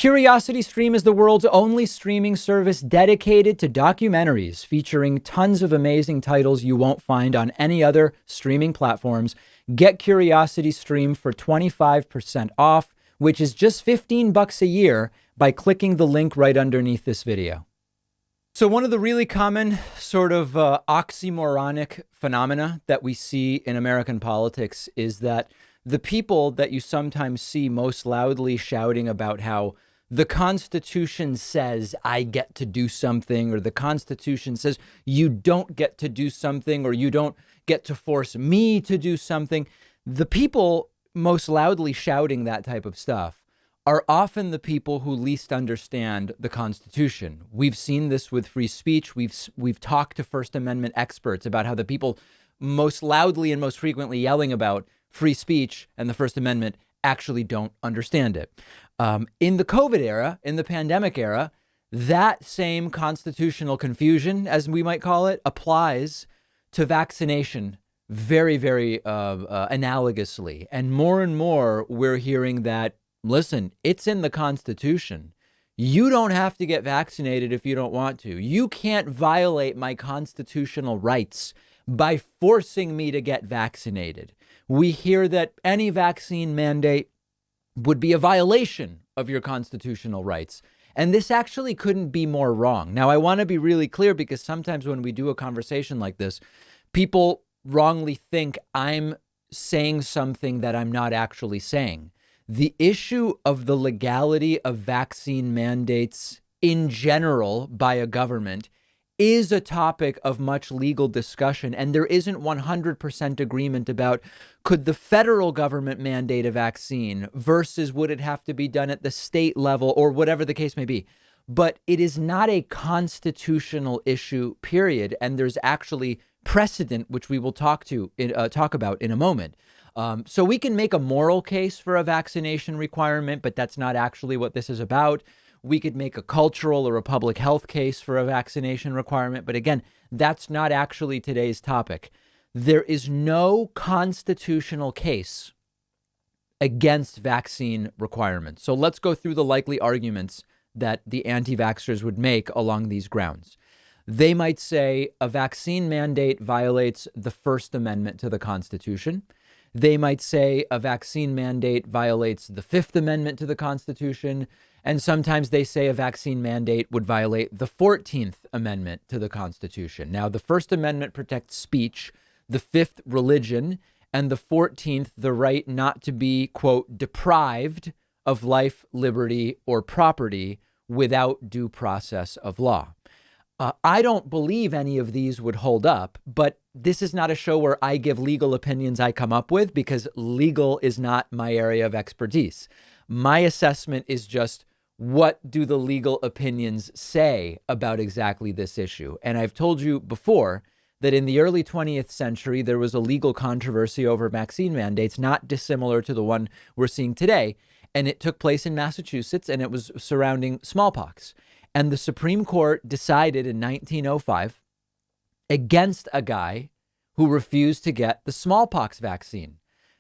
CuriosityStream is the world's only streaming service dedicated to documentaries, featuring tons of amazing titles you won't find on any other streaming platforms. Get CuriosityStream for 25% off, which is just $15 a year, by clicking the link right underneath this video. So one of the really common sort of oxymoronic phenomena that we see in American politics is that the people that you sometimes see most loudly shouting about how the Constitution says I get to do something, or the Constitution says you don't get to do something, or you don't get to force me to do something. The people most loudly shouting that type of stuff are often the people who least understand the Constitution. We've seen this with free speech. We've talked to First Amendment experts about how the people most loudly and most frequently yelling about free speech and the First Amendment actually don't understand it. In the COVID era, in the pandemic era, that same constitutional confusion, as we might call it, applies to vaccination very, very analogously. And more we're hearing that, listen, it's in the Constitution. You don't have to get vaccinated if you don't want to. You can't violate my constitutional rights by forcing me to get vaccinated. We hear that any vaccine mandate would be a violation of your constitutional rights. And this actually couldn't be more wrong. Now, I want to be really clear, because sometimes when we do a conversation like this, people wrongly think I'm saying something that I'm not actually saying. The issue of the legality of vaccine mandates in general by a government is a topic of much legal discussion, and there isn't 100% agreement about could the federal government mandate a vaccine versus would it have to be done at the state level, or whatever the case may be. But it is not a constitutional issue, period, and there's actually precedent, which we will talk about in a moment. So we can make a moral case for a vaccination requirement, but that's not actually what this is about. We could make a cultural or a public health case for a vaccination requirement. But again, that's not actually today's topic. There is no constitutional case against vaccine requirements. So let's go through the likely arguments that the anti-vaxxers would make along these grounds. They might say a vaccine mandate violates the First Amendment to the Constitution. They might say a vaccine mandate violates the Fifth Amendment to the Constitution. And sometimes they say a vaccine mandate would violate the 14th Amendment to the Constitution. Now, the First Amendment protects speech, the Fifth, religion, and the 14th, the right not to be, quote, deprived of life, liberty, or property without due process of law. I don't believe any of these would hold up, but this is not a show where I give legal opinions I come up with, because legal is not my area of expertise. My assessment is just, what do the legal opinions say about exactly this issue? And I've told you before that in the early 20th century, there was a legal controversy over vaccine mandates, not dissimilar to the one we're seeing today. And it took place in Massachusetts, and it was surrounding smallpox. And the Supreme Court decided in 1905 against a guy who refused to get the smallpox vaccine.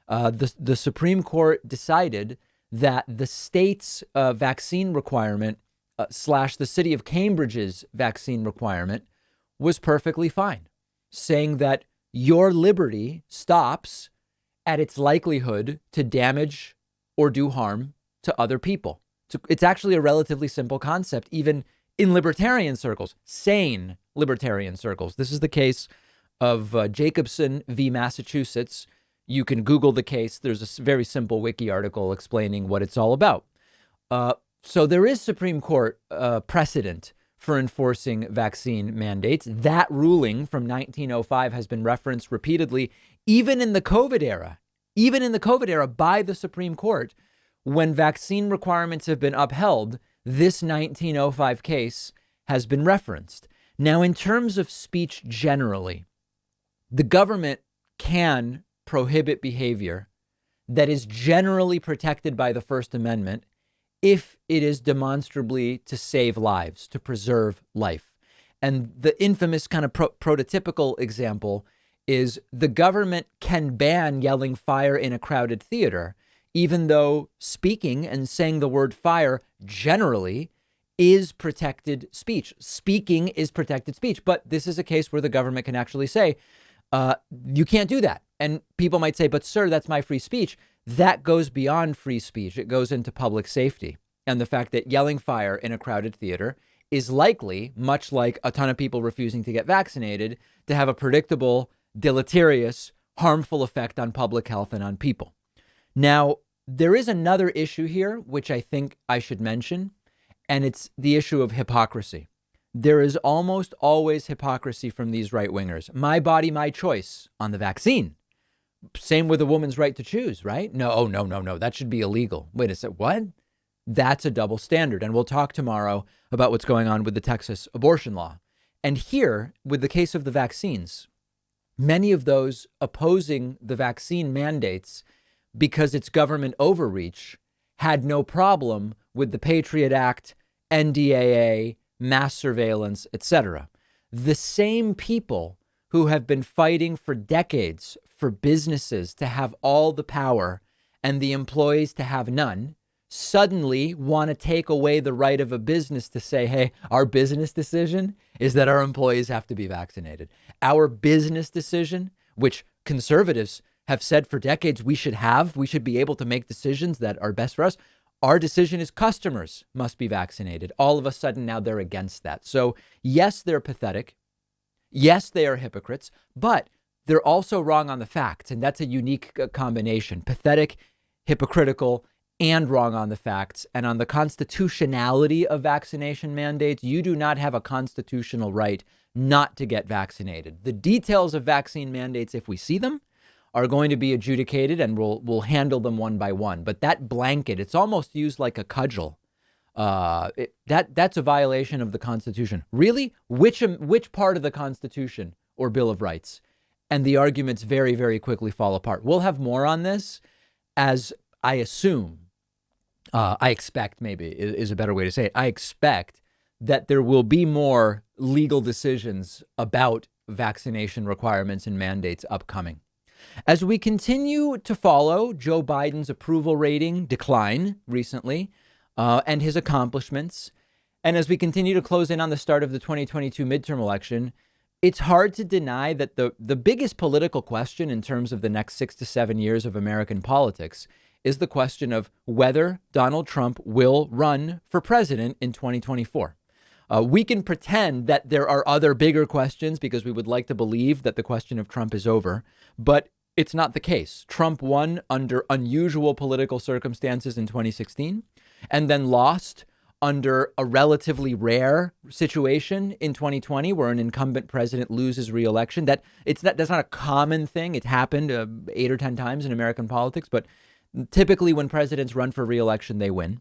The Supreme Court decided that the state's vaccine requirement / the city of Cambridge's vaccine requirement was perfectly fine, saying that your liberty stops at its likelihood to damage or do harm to other people. So it's actually a relatively simple concept, even in libertarian circles, sane libertarian circles. This is the case of Jacobson v. Massachusetts. You can Google the case. There's a very simple wiki article explaining what it's all about. So there is Supreme Court precedent for enforcing vaccine mandates. That ruling from 1905 has been referenced repeatedly, even in the COVID era, by the Supreme Court. When vaccine requirements have been upheld, this 1905 case has been referenced. Now, in terms of speech generally, the government can prohibit behavior that is generally protected by the First Amendment if it is demonstrably to save lives, to preserve life. And the infamous kind of prototypical example is the government can ban yelling fire in a crowded theater even though speaking and saying the word fire generally is protected speech. Speaking is protected speech. But this is a case where the government can actually say, you can't do that. And people might say, but sir, that's my free speech. That goes beyond free speech. It goes into public safety. And the fact that yelling fire in a crowded theater is likely, much like a ton of people refusing to get vaccinated, to have a predictable, deleterious, harmful effect on public health and on people. Now, there is another issue here, which I think I should mention, and it's the issue of hypocrisy. There is almost always hypocrisy from these right wingers. My body, my choice on the vaccine. Same with a woman's right to choose, right? No, no. That should be illegal. Wait a second. What? That's a double standard. And we'll talk tomorrow about what's going on with the Texas abortion law. And here, with the case of the vaccines, many of those opposing the vaccine mandates because it's government overreach had no problem with the Patriot Act, NDAA, mass surveillance, etc. The same people who have been fighting for decades for businesses to have all the power and the employees to have none suddenly want to take away the right of a business to say, hey, our business decision is that our employees have to be vaccinated. Our business decision, which conservatives have said for decades we should be able to make decisions that are best for us. Our decision is customers must be vaccinated. All of a sudden now they're against that. So yes, they're pathetic. Yes, they are hypocrites, but they're also wrong on the facts. And that's a unique combination: pathetic, hypocritical, and wrong on the facts. And on the constitutionality of vaccination mandates, you do not have a constitutional right not to get vaccinated. The details of vaccine mandates, if we see them, are going to be adjudicated, and we'll handle them one by one. But that blanket, it's almost used like a cudgel. That's a violation of the Constitution. Really? Which part of the Constitution or Bill of Rights? And the arguments very, very quickly fall apart. We'll have more on this, as I assume, I expect maybe is a better way to say it. I expect that there will be more legal decisions about vaccination requirements and mandates upcoming. As we continue to follow Joe Biden's approval rating decline recently and his accomplishments, and as we continue to close in on the start of the 2022 midterm election, it's hard to deny that the biggest political question in terms of the next 6 to 7 years of American politics is the question of whether Donald Trump will run for president in 2024. We can pretend that there are other bigger questions because we would like to believe that the question of Trump is over, but it's not the case. Trump won under unusual political circumstances in 2016 and then lost under a relatively rare situation in 2020 where an incumbent president loses re-election. That's not a common thing. It happened 8 or 10 times in American politics, but typically when presidents run for re-election, they win.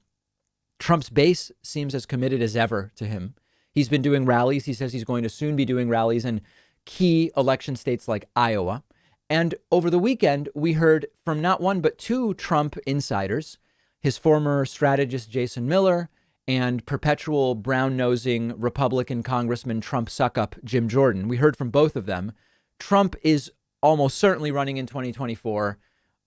Trump's base seems as committed as ever to him. He's been doing rallies. He says he's going to soon be doing rallies in key election states like Iowa. And over the weekend, we heard from not one, but two Trump insiders, his former strategist, Jason Miller, and perpetual brown-nosing Republican Congressman Trump suck-up, Jim Jordan. We heard from both of them. Trump is almost certainly running in 2024.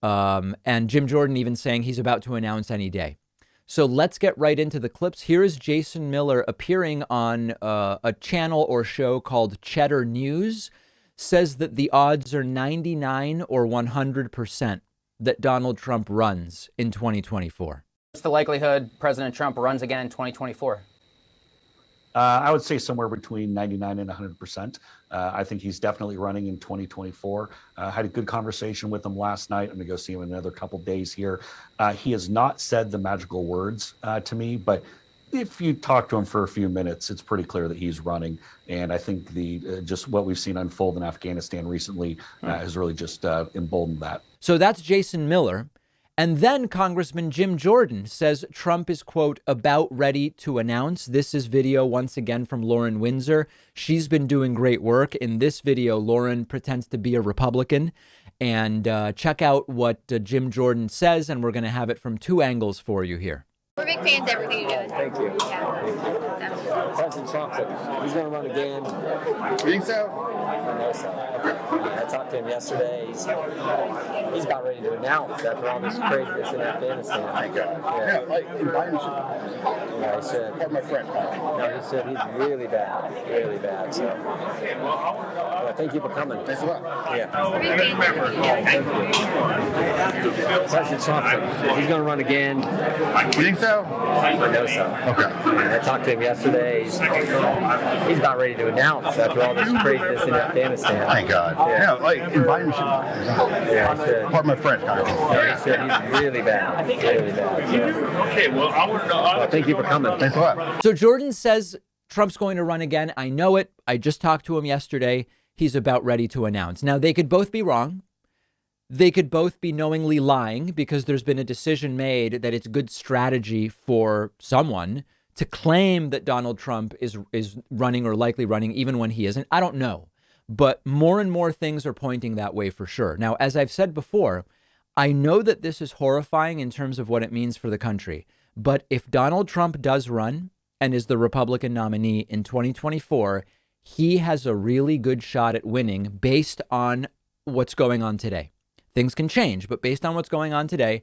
And Jim Jordan even saying he's about to announce any day. So let's get right into the clips. Here is Jason Miller appearing on a channel or show called Cheddar News, says that the odds are 99 or 100% that Donald Trump runs in 2024. What's the likelihood President Trump runs again in 2024? I would say somewhere between 99 and 100%. I think he's definitely running in 2024. Had a good conversation with him last night. I'm going to go see him in another couple days here. He has not said the magical words to me, but if you talk to him for a few minutes, it's pretty clear that he's running. And I think just what we've seen unfold in Afghanistan recently has really just emboldened that. So that's Jason Miller. And then Congressman Jim Jordan says Trump is, quote, about ready to announce. This is video once again from Lauren Windsor. She's been doing great work. In this video, Lauren pretends to be a Republican. And check out what Jim Jordan says, and we're going to have it from two angles for you here. We're big fans of everything you're doing. Thank you. Yeah. Definitely. President Trump said he's going to run again. You think so? I know so. I talked to him yesterday. He's about ready to announce after all this craziness in Afghanistan. Thank God. Yeah, like Biden should. Yeah, he said. Part of my friend. No, he said he's really bad. Really bad. So, well, thank you for coming. Thanks a lot. Yeah. We're big fans of everything you're doing. President Trump said he's going to run again. You think so? I know so. Okay. I talked to him yesterday. He's about ready to announce after all this craziness in Afghanistan. Thank God. Yeah, like Biden should. Yeah, he said. Part of my friend. Yeah, he said he's really bad. Really bad. So, Okay, well, I want to know. well, thank you for coming. Thanks a lot. So Jordan says Trump's going to run again. I know it. I just talked to him yesterday. He's about ready to announce. Now, they could both be wrong. They could both be knowingly lying because there's been a decision made that it's good strategy for someone to claim that Donald Trump is running or likely running even when he isn't. I don't know. But more and more things are pointing that way for sure. Now, as I've said before, I know that this is horrifying in terms of what it means for the country. But if Donald Trump does run and is the Republican nominee in 2024, he has a really good shot at winning based on what's going on today. Things can change, but based on what's going on today,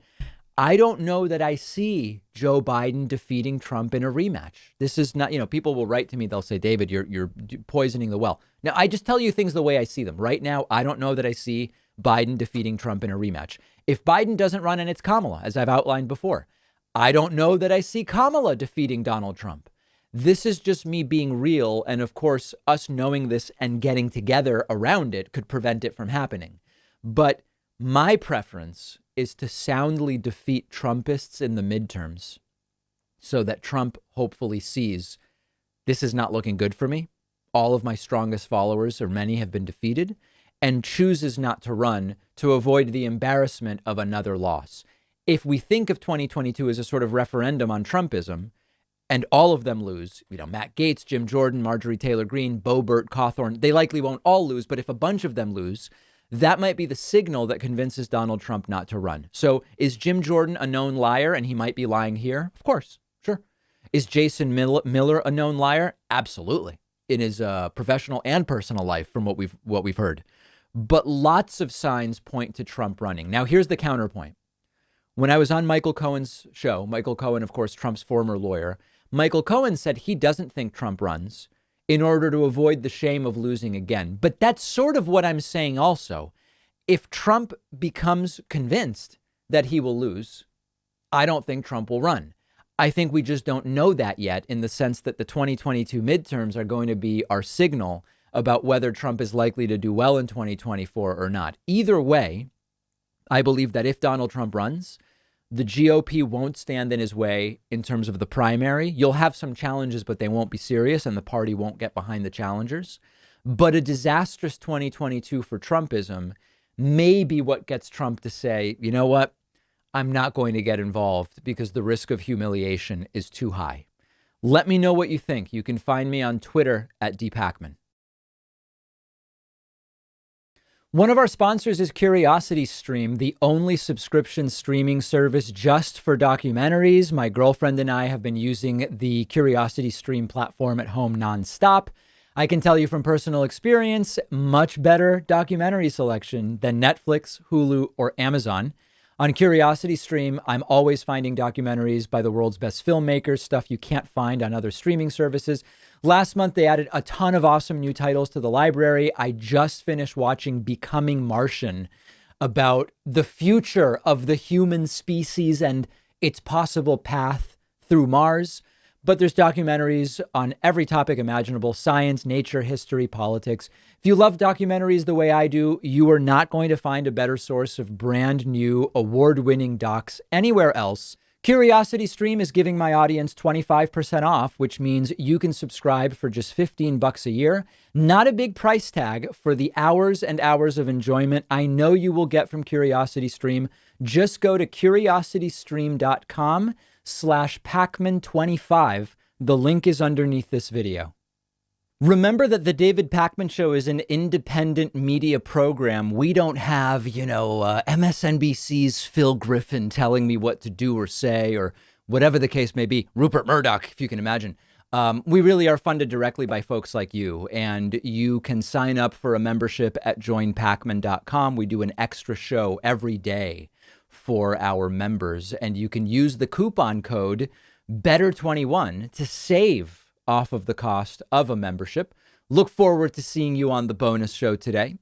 I don't know that I see Joe Biden defeating Trump in a rematch. This is not, people will write to me. They'll say, David, you're poisoning the well. Now, I just tell you things the way I see them. Right now, I don't know that I see Biden defeating Trump in a rematch. If Biden doesn't run and it's Kamala, as I've outlined before, I don't know that I see Kamala defeating Donald Trump. This is just me being real. And of course, us knowing this and getting together around it could prevent it from happening. But my preference is to soundly defeat Trumpists in the midterms so that Trump hopefully sees this is not looking good for me. All of my strongest followers, or many, have been defeated, and chooses not to run to avoid the embarrassment of another loss. If we think of 2022 as a sort of referendum on Trumpism and all of them lose, Matt Gaetz, Jim Jordan, Marjorie Taylor Greene, Boebert, Cawthorn, they likely won't all lose, but if a bunch of them lose, that might be the signal that convinces Donald Trump not to run. So is Jim Jordan a known liar and he might be lying here? Of course. Sure. Is Jason Miller a known liar? Absolutely. In his professional and personal life, from what we've heard. But lots of signs point to Trump running. Now, here's the counterpoint. When I was on Michael Cohen's show, Michael Cohen, of course, Trump's former lawyer, Michael Cohen said he doesn't think Trump runs in order to avoid the shame of losing again. But that's sort of what I'm saying also. If Trump becomes convinced that he will lose, I don't think Trump will run. I think we just don't know that yet, in the sense that the 2022 midterms are going to be our signal about whether Trump is likely to do well in 2024 or not. Either way, I believe that if Donald Trump runs, the GOP won't stand in his way in terms of the primary. You'll have some challenges, but they won't be serious, and the party won't get behind the challengers. But a disastrous 2022 for Trumpism may be what gets Trump to say, you know what? I'm not going to get involved because the risk of humiliation is too high. Let me know what you think. You can find me on Twitter at @DPACman. One of our sponsors is CuriosityStream, the only subscription streaming service just for documentaries. My girlfriend and I have been using the CuriosityStream platform at home nonstop. I can tell you from personal experience, much better documentary selection than Netflix, Hulu, or Amazon. On CuriosityStream, I'm always finding documentaries by the world's best filmmakers, stuff you can't find on other streaming services. Last month, they added a ton of awesome new titles to the library. I just finished watching Becoming Martian, about the future of the human species and its possible path through Mars. But there's documentaries on every topic imaginable: science, nature, history, politics. If you love documentaries the way I do, you are not going to find a better source of brand new, award-winning docs anywhere else. CuriosityStream is giving my audience 25% off, which means you can subscribe for just $15 a year. Not a big price tag for the hours and hours of enjoyment I know you will get from CuriosityStream. Just go to curiositystream.com/Pacman25. The link is underneath this video. Remember that the David Pacman Show is an independent media program. We don't have, MSNBC's Phil Griffin telling me what to do or say, or whatever the case may be, Rupert Murdoch, if you can imagine. We really are funded directly by folks like you, and you can sign up for a membership at joinpacman.com. We do an extra show every day for our members, and you can use the coupon code BETTER21 to save off of the cost of a membership. Look forward to seeing you on the bonus show today.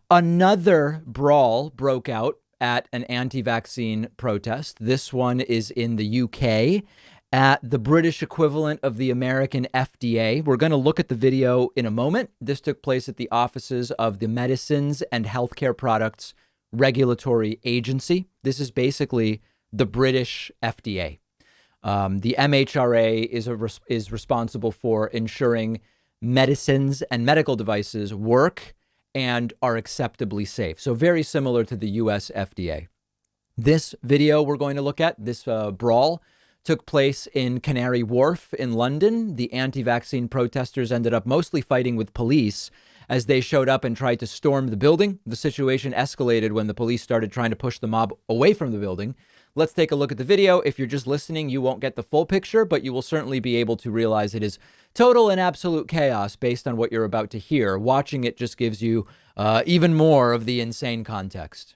Another brawl broke out at an anti-vaccine protest. This one is in the UK at the British equivalent of the American FDA. We're going to look at the video in a moment. This took place at the offices of the Medicines and Healthcare Products Regulatory Agency. This is basically the British FDA. The MHRA is responsible for ensuring medicines and medical devices work and are acceptably safe. So very similar to the US FDA. This video we're going to look at, this brawl, took place in Canary Wharf in London. The anti-vaccine protesters ended up mostly fighting with police as they showed up and tried to storm the building. The situation escalated when the police started trying to push the mob away from the building. Let's take a look at the video. If you're just listening, you won't get the full picture, but you will certainly be able to realize it is total and absolute chaos based on what you're about to hear. Watching it just gives you even more of the insane context.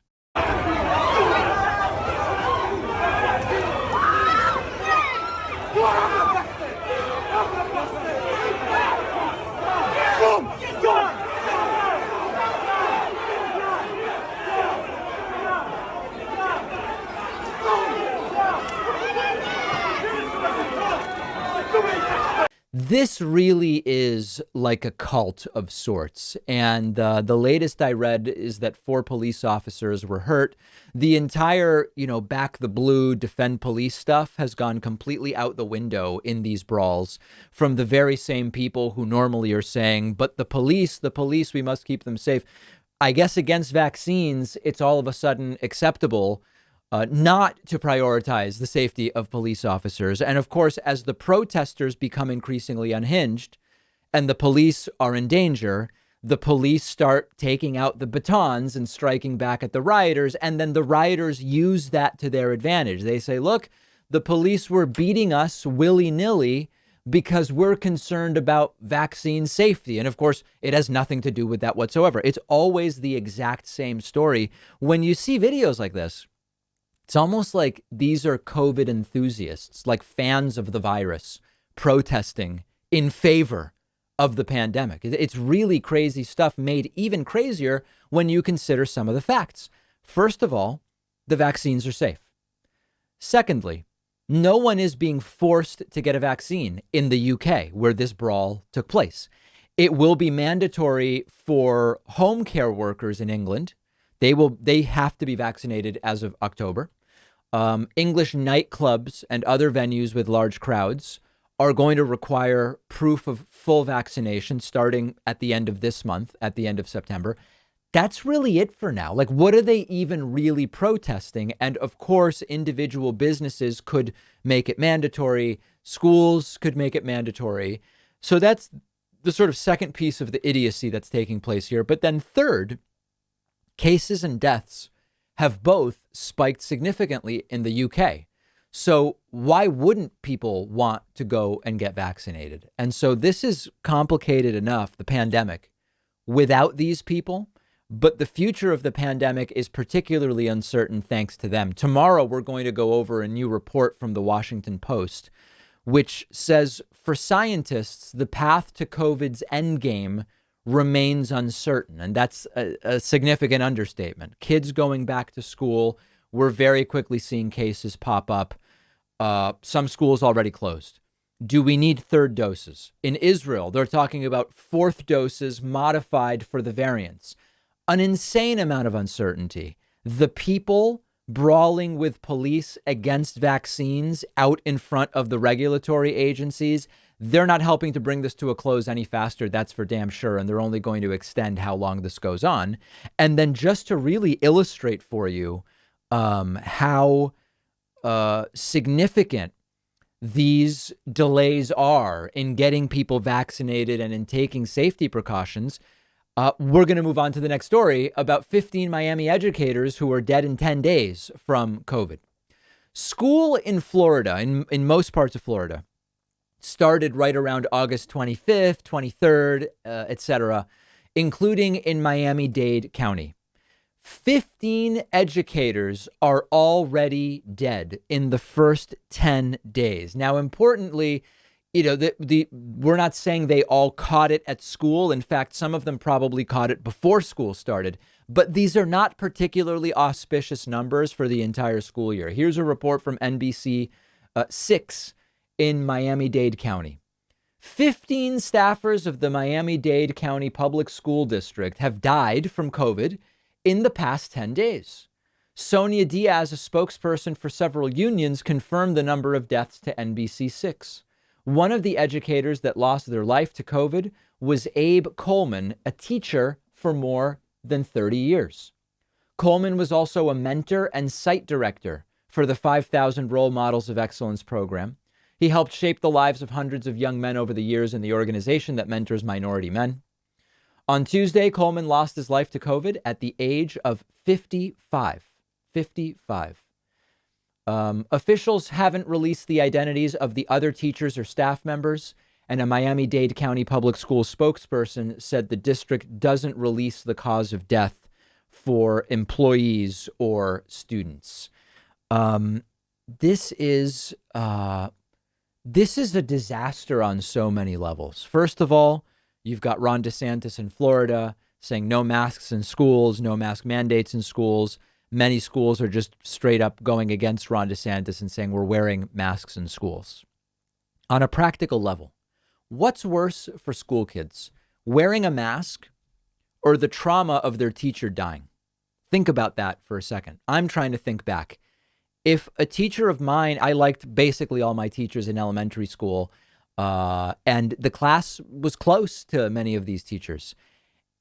This really is like a cult of sorts. And the latest I read is that 4 police officers were hurt. The entire, back the blue, defend police stuff has gone completely out the window in these brawls from the very same people who normally are saying, but the police, we must keep them safe. I guess against vaccines, it's all of a sudden acceptable not to prioritize the safety of police officers. And of course, as the protesters become increasingly unhinged and the police are in danger, the police start taking out the batons and striking back at the rioters. And then the rioters use that to their advantage. They say, look, the police were beating us willy-nilly because we're concerned about vaccine safety. And of course, it has nothing to do with that whatsoever. It's always the exact same story. When you see videos like this, it's almost like these are COVID enthusiasts, like fans of the virus, protesting in favor of the pandemic. It's really crazy stuff, made even crazier when you consider some of the facts. First of all, the vaccines are safe. Secondly, no one is being forced to get a vaccine in the UK, where this brawl took place. It will be mandatory for home care workers in England. They have to be vaccinated as of October. English nightclubs and other venues with large crowds are going to require proof of full vaccination starting at the end of this month, at the end of September. That's really it for now. Like, what are they even really protesting? And of course, individual businesses could make it mandatory. Schools could make it mandatory. So that's the sort of second piece of the idiocy that's taking place here. But then third, cases and deaths have both spiked significantly in the UK. So why wouldn't people want to go and get vaccinated? And so this is complicated enough, the pandemic, without these people. But the future of the pandemic is particularly uncertain thanks to them. Tomorrow, we're going to go over a new report from the Washington Post, which says for scientists, the path to COVID's endgame remains uncertain. And that's a significant understatement. Kids going back to school, we're very quickly seeing cases pop up. Some schools already closed. Do we need third doses? In Israel, they're talking about fourth doses modified for the variants. An insane amount of uncertainty. The people brawling with police against vaccines out in front of the regulatory agencies, they're not helping to bring this to a close any faster. That's for damn sure. And they're only going to extend how long this goes on. And then just to really illustrate for you how significant these delays are in getting people vaccinated and in taking safety precautions, we're going to move on to the next story about 15 Miami educators who are dead in 10 days from COVID. School in Florida, in most parts of Florida, started right around August 25th, 23rd, etc., including in Miami-Dade County. 15 educators are already dead in the first 10 days. Now, importantly, we're not saying they all caught it at school. In fact, some of them probably caught it before school started. But these are not particularly auspicious numbers for the entire school year. Here's a report from NBC 6 in Miami-Dade County. 15 staffers of the Miami-Dade County Public School District have died from COVID in the past 10 days. Sonia Diaz, a spokesperson for several unions, confirmed the number of deaths to NBC6. One of the educators that lost their life to COVID was Abe Coleman, a teacher for more than 30 years. Coleman was also a mentor and site director for the 5,000 Role Models of Excellence program. He helped shape the lives of hundreds of young men over the years in the organization that mentors minority men. On Tuesday, Coleman lost his life to COVID at the age of 55. 55. Officials haven't released the identities of the other teachers or staff members, and a Miami-Dade County Public School spokesperson said the district doesn't release the cause of death for employees or students. This is a disaster on so many levels. First of all, you've got Ron DeSantis in Florida saying no masks in schools, no mask mandates in schools. Many schools are just straight up going against Ron DeSantis and saying we're wearing masks in schools. On a practical level, what's worse for school kids, wearing a mask or the trauma of their teacher dying? Think about that for a second. I'm trying to think back. If a teacher of mine, I liked basically all my teachers in elementary school, and the class was close to many of these teachers.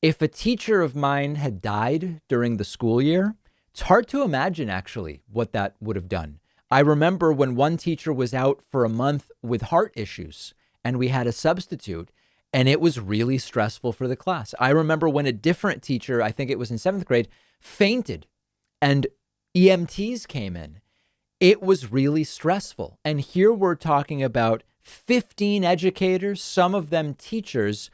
If a teacher of mine had died during the school year, it's hard to imagine actually what that would have done. I remember when one teacher was out for a month with heart issues and we had a substitute, and it was really stressful for the class. I remember when a different teacher, I think it was in 7th grade, fainted and EMTs came in. It was really stressful. And here we're talking about 15 educators, some of them teachers,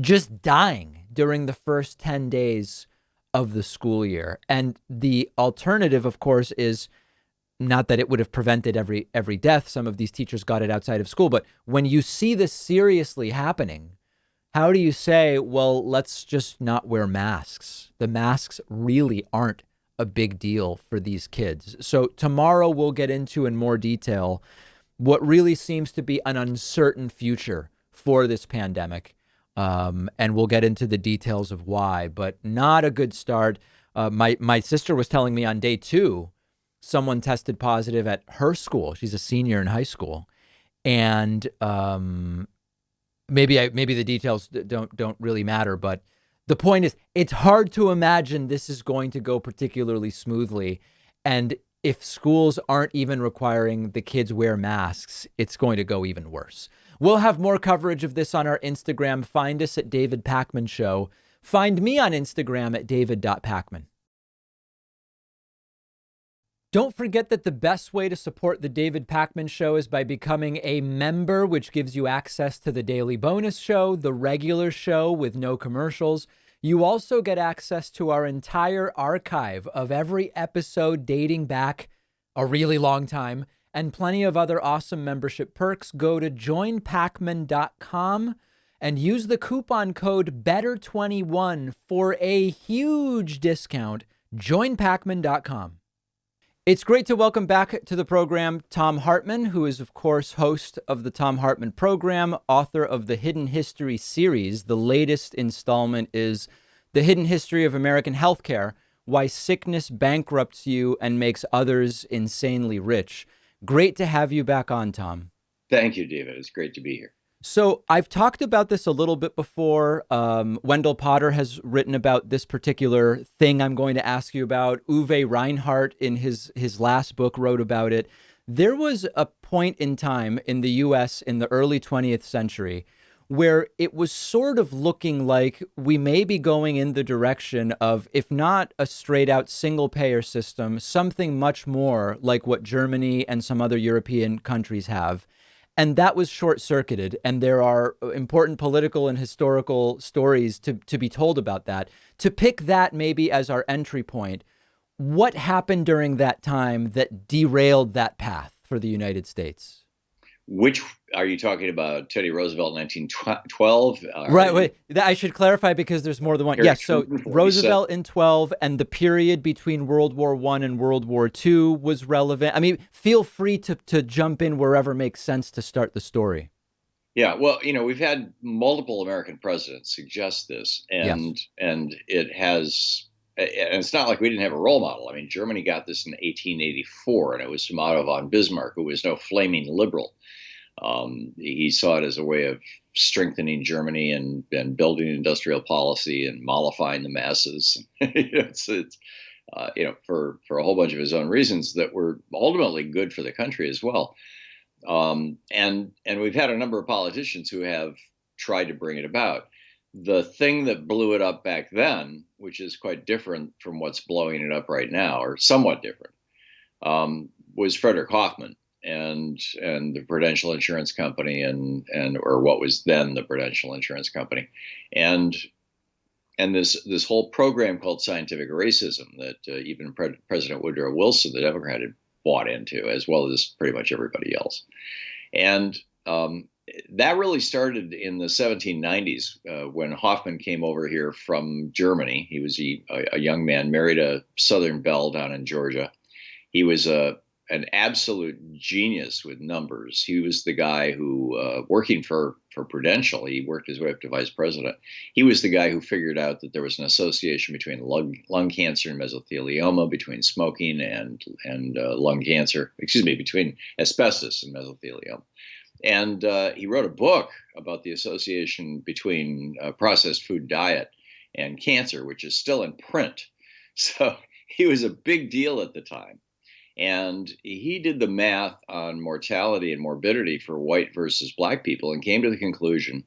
just dying during the first 10 days of the school year. And the alternative, of course, is not that it would have prevented every death. Some of these teachers got it outside of school. But when you see this seriously happening, how do you say, well, let's just not wear masks? The masks really aren't a big deal for these kids. So tomorrow we'll get into in more detail what really seems to be an uncertain future for this pandemic. And we'll get into the details of why, but not a good start. My sister was telling me on day 2, someone tested positive at her school. She's a senior in high school. And maybe the details don't really matter, but the point is, it's hard to imagine this is going to go particularly smoothly. And if schools aren't even requiring the kids wear masks, it's going to go even worse. We'll have more coverage of this on our Instagram. Find us at David Pakman Show. Find me on Instagram at david.pakman. Don't forget that the best way to support the David Pakman Show is by becoming a member, which gives you access to the daily bonus show, the regular show with no commercials. You also get access to our entire archive of every episode dating back a really long time, and plenty of other awesome membership perks. Go to joinpakman.com and use the coupon code BETTER21 for a huge discount. Joinpakman.com. It's great to welcome back to the program Thom Hartmann, who is, of course, host of the Thom Hartmann program, author of the Hidden History series. The latest installment is The Hidden History of American Healthcare, Why Sickness Bankrupts You and Makes Others Insanely Rich. Great to have you back on, Thom. Thank you, David. It's great to be here. So I've talked about this a little bit before. Wendell Potter has written about this particular thing I'm going to ask you about. Uwe Reinhardt, in his last book, wrote about it. There was a point in time in the U.S. in the early 20th century where it was sort of looking like we may be going in the direction of, if not a straight out single payer system, something much more like what Germany and some other European countries have. And that was short circuited. And there are important political and historical stories to be told about that. To pick that maybe as our entry point, what happened during that time that derailed that path for the United States? Which are you talking about? Teddy Roosevelt, 1912? Right. Wait, I should clarify because there's more than one. Yes. So Roosevelt in 12 and the period between World War I and World War II was relevant. I mean, feel free to jump in wherever makes sense to start the story. Yeah. Well, we've had multiple American presidents suggest this, and it has. And it's not like we didn't have a role model. I mean, Germany got this in 1884, and it was from Otto von Bismarck, who was no flaming liberal. He saw it as a way of strengthening Germany and building industrial policy and mollifying the masses. For a whole bunch of his own reasons that were ultimately good for the country as well. And we've had a number of politicians who have tried to bring it about. The thing that blew it up back then, which is quite different from what's blowing it up right now, or somewhat different, was Frederick Hoffman and the Prudential Insurance Company or what was then the Prudential Insurance Company, and this whole program called scientific racism that even President Woodrow Wilson, the Democrat, had bought into, as well as pretty much everybody else, and that really started in the 1790s when Hoffman came over here from Germany. He was a young man, married a Southern belle down in Georgia. He was an absolute genius with numbers. He was the guy who, working for Prudential, he worked his way up to vice president. He was the guy who figured out that there was an association between lung cancer and mesothelioma, between smoking and lung cancer, between asbestos and mesothelioma. And he wrote a book about the association between processed food diet and cancer, which is still in print. So he was a big deal at the time. And he did the math on mortality and morbidity for white versus black people and came to the conclusion,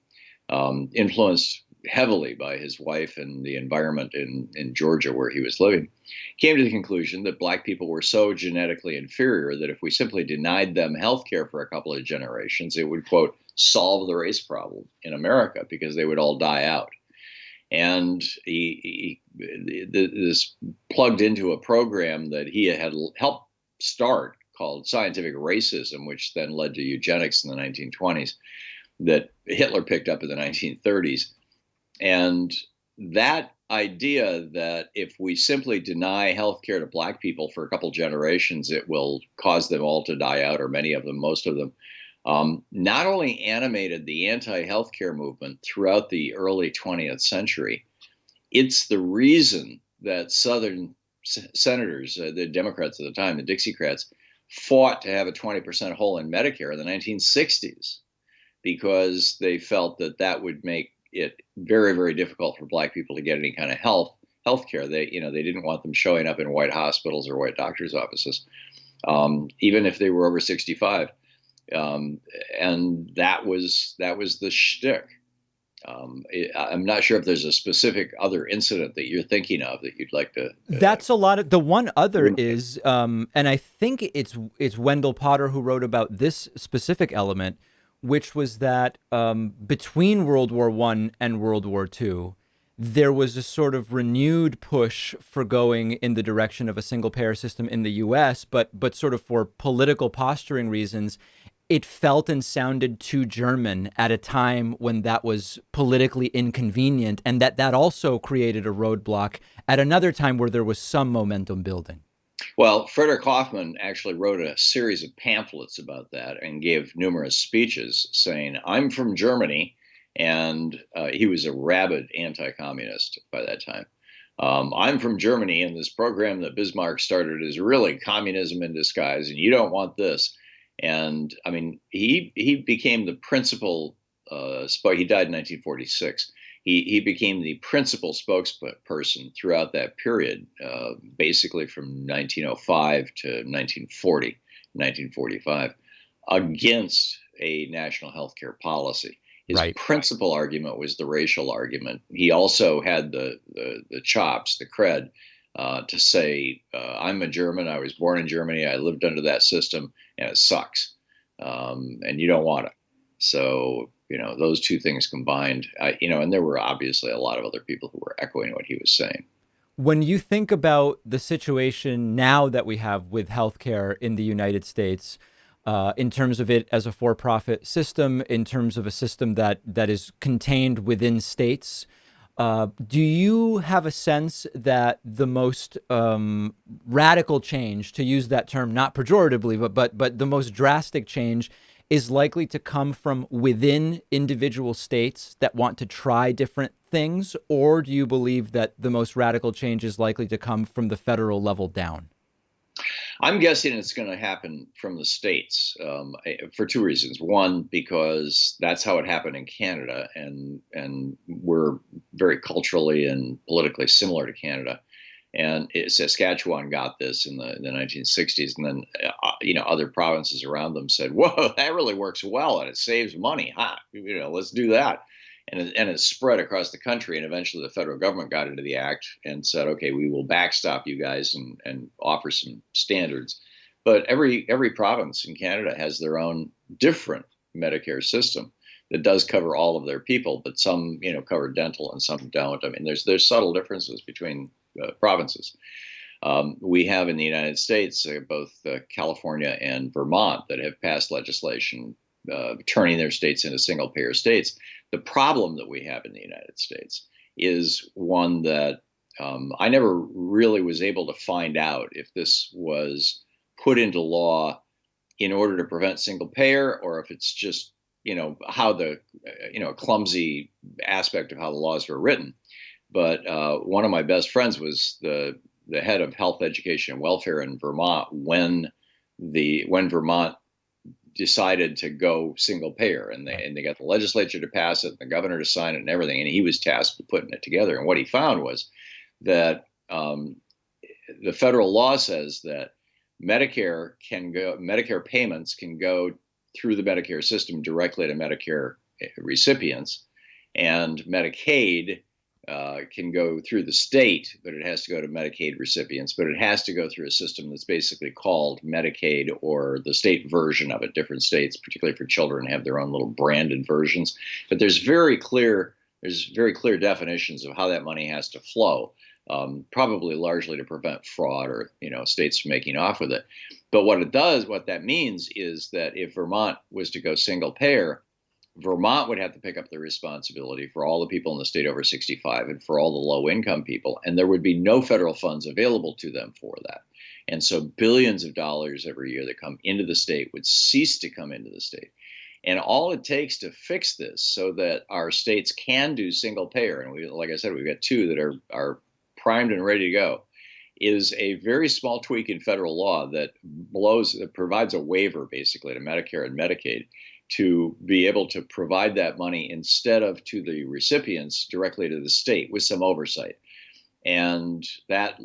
influenced heavily by his wife and the environment in Georgia where he was living, came to the conclusion that black people were so genetically inferior that if we simply denied them health care for a couple of generations, it would, quote, solve the race problem in America because they would all die out. And this plugged into a program that he had helped start called scientific racism, which then led to eugenics in the 1920s, that Hitler picked up in the 1930s. And that idea that if we simply deny health care to black people for a couple generations, it will cause them all to die out, or many of them, most of them, not only animated the anti-healthcare movement throughout the early 20th century, it's the reason that Southern senators, the Democrats at the time, the Dixiecrats, fought to have a 20% hole in Medicare in the 1960s, because they felt that would make it very, very difficult for black people to get any kind of health care. They didn't want them showing up in white hospitals or white doctors' offices, even if they were over 65. And that was the shtick. I'm not sure if there's a specific other incident that you're thinking of that you'd like to. That's a lot of the one other is, and I think it's Wendell Potter who wrote about this specific element, which was that between World War I and World War II, there was a sort of renewed push for going in the direction of a single payer system in the U.S., but sort of for political posturing reasons, it felt and sounded too German at a time when that was politically inconvenient, and that also created a roadblock at another time where there was some momentum building. Well, Frederick Hoffman actually wrote a series of pamphlets about that and gave numerous speeches saying, I'm from Germany, and he was a rabid anti-communist by that time. I'm from Germany, and this program that Bismarck started is really communism in disguise, and you don't want this. And I mean, he became the principal, he died in 1946. He became the principal spokesperson throughout that period, basically from 1905 to 1945, against a national health care policy. His Right. principal argument was the racial argument. He also had the chops, the cred, to say, I'm a German. I was born in Germany. I lived under that system, and it sucks. And you don't want it. So, those two things combined, and there were obviously a lot of other people who were echoing what he was saying. When you think about the situation now that we have with healthcare in the United States, in terms of it as a for-profit system, in terms of a system that is contained within states, do you have a sense that the most radical change, to use that term not pejoratively, but the most drastic change is likely to come from within individual states that want to try different things? Or do you believe that the most radical change is likely to come from the federal level down? I'm guessing it's going to happen from the states for two reasons. One, because that's how it happened in Canada, and we're very culturally and politically similar to Canada. And Saskatchewan got this in the 1960s, and then other provinces around them said, "Whoa, that really works well, and it saves money, huh? Let's do that." And it spread across the country, and eventually the federal government got into the act and said, "Okay, we will backstop you guys and offer some standards." But every province in Canada has their own different Medicare system that does cover all of their people, but some cover dental and some don't. I mean, there's subtle differences between provinces. We have in the United States both California and Vermont that have passed legislation turning their states into single-payer states. The problem that we have in the United States is one that I never really was able to find out if this was put into law in order to prevent single-payer, or if it's just how the clumsy aspect of how the laws were written. But one of my best friends was the head of health, education, and welfare in Vermont when Vermont decided to go single payer, and they got the legislature to pass it, and the governor to sign it, and everything. And he was tasked with putting it together. And what he found was that the federal law says that Medicare payments can go through the Medicare system directly to Medicare recipients, and Medicaid can go through the state, but it has to go to Medicaid recipients, but it has to go through a system that's basically called Medicaid, or the state version of it. Different states, particularly for children, have their own little branded versions, but there's very clear definitions of how that money has to flow, probably largely to prevent fraud or states from making off with it. But what that means is that if Vermont was to go single payer, Vermont would have to pick up the responsibility for all the people in the state over 65 and for all the low income people. And there would be no federal funds available to them for that. And so billions of dollars every year that come into the state would cease to come into the state. And all it takes to fix this so that our states can do single payer, and like I said, we've got two that are primed and ready to go, is a very small tweak in federal law that provides a waiver basically to Medicare and Medicaid to be able to provide that money instead of to the recipients directly to the state with some oversight. And that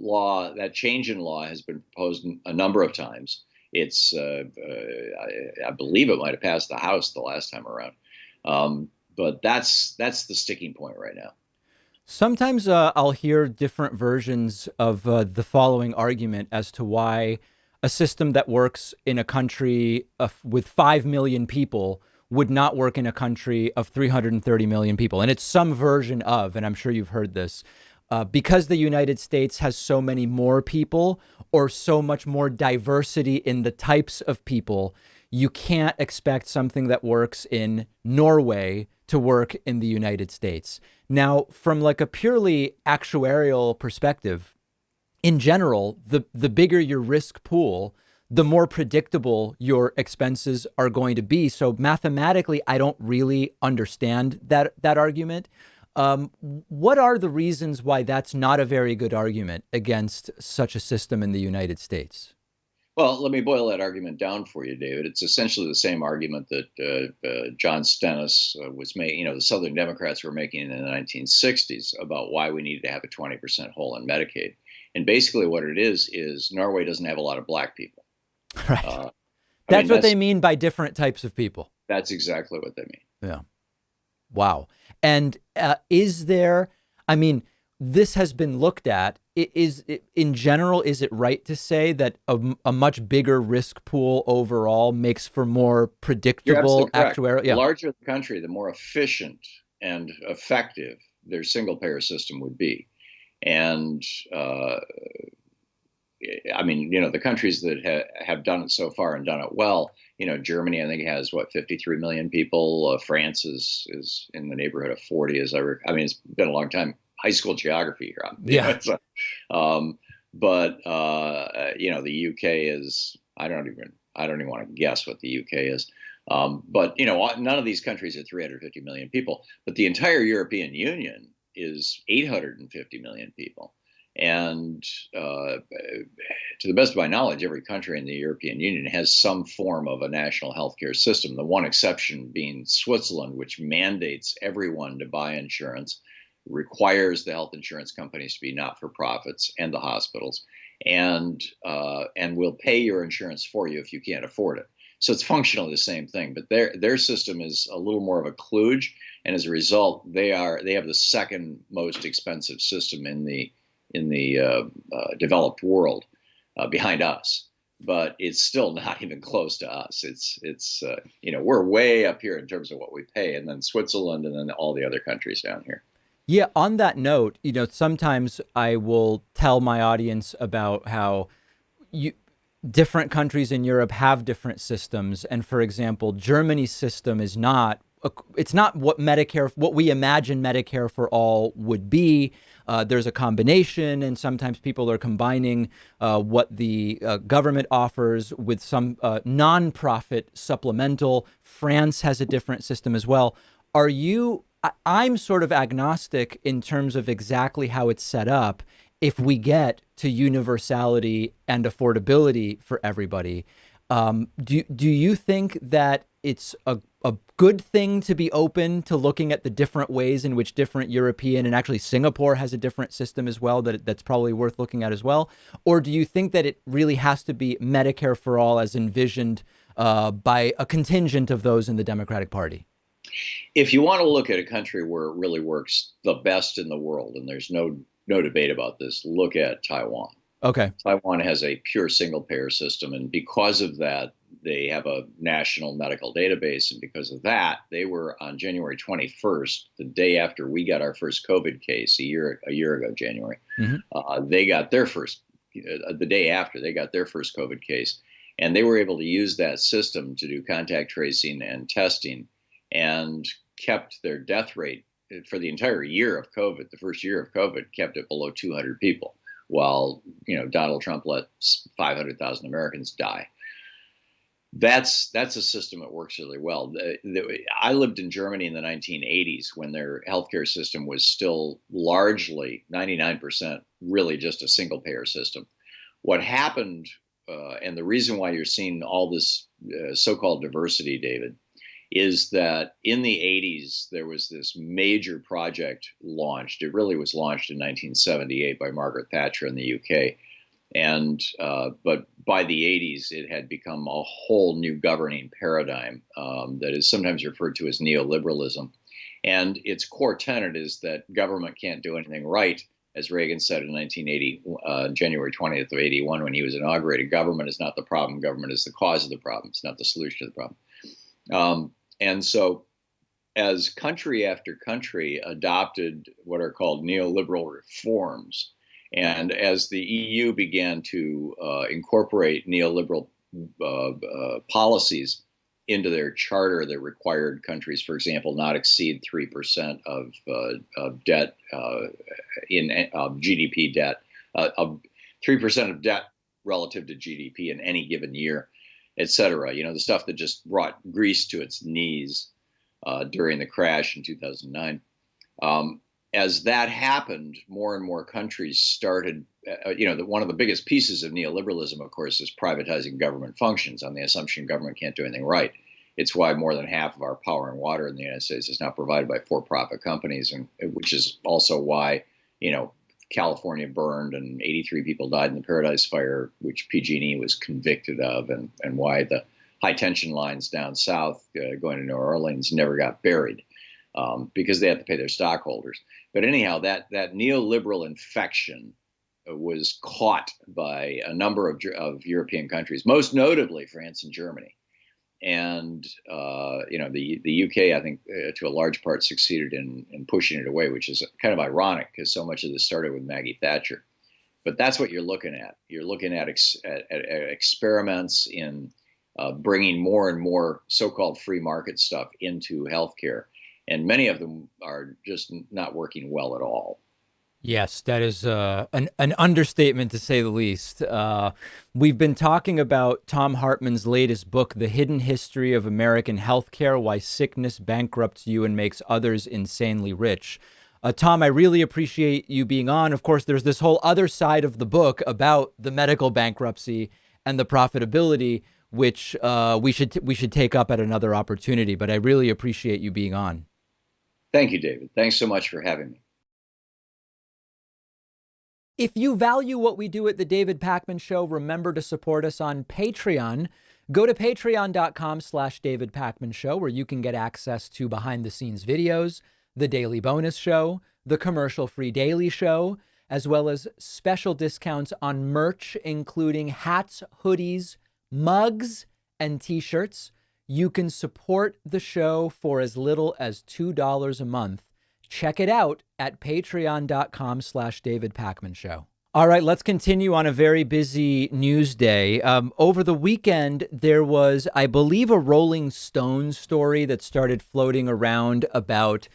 change in law has been proposed a number of times. It's, I believe it might have passed the House the last time around. But that's the sticking point right now. Sometimes I'll hear different versions of the following argument as to why a system that works in a country with 5 million people would not work in a country of 330 million people. And it's some version of, and I'm sure you've heard this, because the United States has so many more people or so much more diversity in the types of people, you can't expect something that works in Norway to work in the United States. Now, from like a purely actuarial perspective, in general, the bigger your risk pool, the more predictable your expenses are going to be. So mathematically, I don't really understand that argument. What are the reasons why that's not a very good argument against such a system in the United States? Well, let me boil that argument down for you, David. It's essentially the same argument that John Stennis was making, the Southern Democrats were making in the 1960s about why we needed to have a 20% hole in Medicaid. And basically what it is Norway doesn't have a lot of black people. Right. That's what they mean by different types of people. That's exactly what they mean. Yeah. Wow. And is there, I mean, this has been looked at. In general, is it right to say that a much bigger risk pool overall makes for more predictable actuarial? The larger the country, the more efficient and effective their single payer system would be. And I mean, the countries that have done it so far and done it well, Germany, I think, has 53 million people. France is in the neighborhood of 40. I mean, it's been a long time. High school geography here. Yeah. But the UK is, I don't even want to guess what the UK is. But none of these countries are 350 million people, but the entire European Union is 850 million people. And to the best of my knowledge, every country in the European Union has some form of a national healthcare system. The one exception being Switzerland, which mandates everyone to buy insurance, requires the health insurance companies to be not-for-profits and the hospitals, and will pay your insurance for you if you can't afford it. So it's functionally the same thing, but their system is a little more of a kludge, and as a result, they have the second most expensive system in the developed world, behind us. But it's still not even close to us. It's we're way up here in terms of what we pay, and then Switzerland, and then all the other countries down here. Yeah, on that note, sometimes I will tell my audience about how different countries in Europe have different systems. And for example, Germany's system is not what we imagine Medicare for all would be. There's a combination, and sometimes people are combining what the government offers with some nonprofit supplemental. France has a different system as well. I'm sort of agnostic in terms of exactly how it's set up if we get to universality and affordability for everybody. Do you think that it's a good thing to be open to looking at the different ways in which different European, and actually Singapore has a different system as well, that's probably worth looking at as well? Or do you think that it really has to be Medicare for all as envisioned by a contingent of those in the Democratic Party? If you want to look at a country where it really works the best in the world, and there's no debate about this, look at Taiwan. Okay. Taiwan has a pure single payer system, and because of that, they have a national medical database. And because of that, they were on January 21st, the day after we got our first COVID case, a year ago, January. Mm-hmm. They got their first, the day after they got their first COVID case, and they were able to use that system to do contact tracing and testing, and kept their death rate for the entire year of COVID, the first year of COVID, kept it below 200 people, while Donald Trump let 500,000 Americans die. That's a system that works really well. I lived in Germany in the 1980s when their healthcare system was still largely 99% really just a single payer system. What happened, and the reason why you're seeing all this so-called diversity, David, is that in the 80s, there was this major project launched. It really was launched in 1978 by Margaret Thatcher in the UK. But by the 80s, it had become a whole new governing paradigm that is sometimes referred to as neoliberalism. And its core tenet is that government can't do anything right. As Reagan said in 1980, January 20th of 81, when he was inaugurated, government is not the problem. Government is the cause of the problem. It's not the solution to the problem. And so as country after country adopted what are called neoliberal reforms, and as the EU began to incorporate neoliberal policies into their charter that required countries, for example, not exceed 3% of debt of GDP debt, of 3% of debt relative to GDP in any given year, et cetera. The stuff that just brought Greece to its knees during the crash in 2009. As that happened, more and more countries started, one of the biggest pieces of neoliberalism, of course, is privatizing government functions on the assumption government can't do anything right. It's why more than half of our power and water in the United States is now provided by for-profit companies, and which is also why, California burned and 83 people died in the Paradise Fire, which PG&E was convicted of, and why the high tension lines down south going to New Orleans never got buried. because they have to pay their stockholders. But anyhow, that neoliberal infection was caught by a number of European countries, most notably France and Germany. And the UK, I think, to a large part, succeeded in pushing it away, which is kind of ironic because so much of this started with Maggie Thatcher. But that's what you're looking at. You're looking at experiments in bringing more and more so-called free market stuff into healthcare, and many of them are just not working well at all. Yes, that is an understatement to say the least. We've been talking about Thom Hartmann's latest book, The Hidden History of American Healthcare, Why Sickness Bankrupts You and Makes Others Insanely Rich. Thom, I really appreciate you being on. Of course, there's this whole other side of the book about the medical bankruptcy and the profitability, which we should take up at another opportunity. But I really appreciate you being on. Thank you, David. Thanks so much for having me. If you value what we do at The David Pakman Show, remember to support us on Patreon. Go to patreon.com/David Pakman Show, where you can get access to behind the scenes videos, the daily bonus show, the commercial-free daily show, as well as special discounts on merch, including hats, hoodies, mugs, and t-shirts. You can support the show for as little as $2 a month. Check it out at patreon.com/David Pakman Show. All right, let's continue on a very busy news day. Over the weekend, there was, I believe, a Rolling Stones story that started floating around about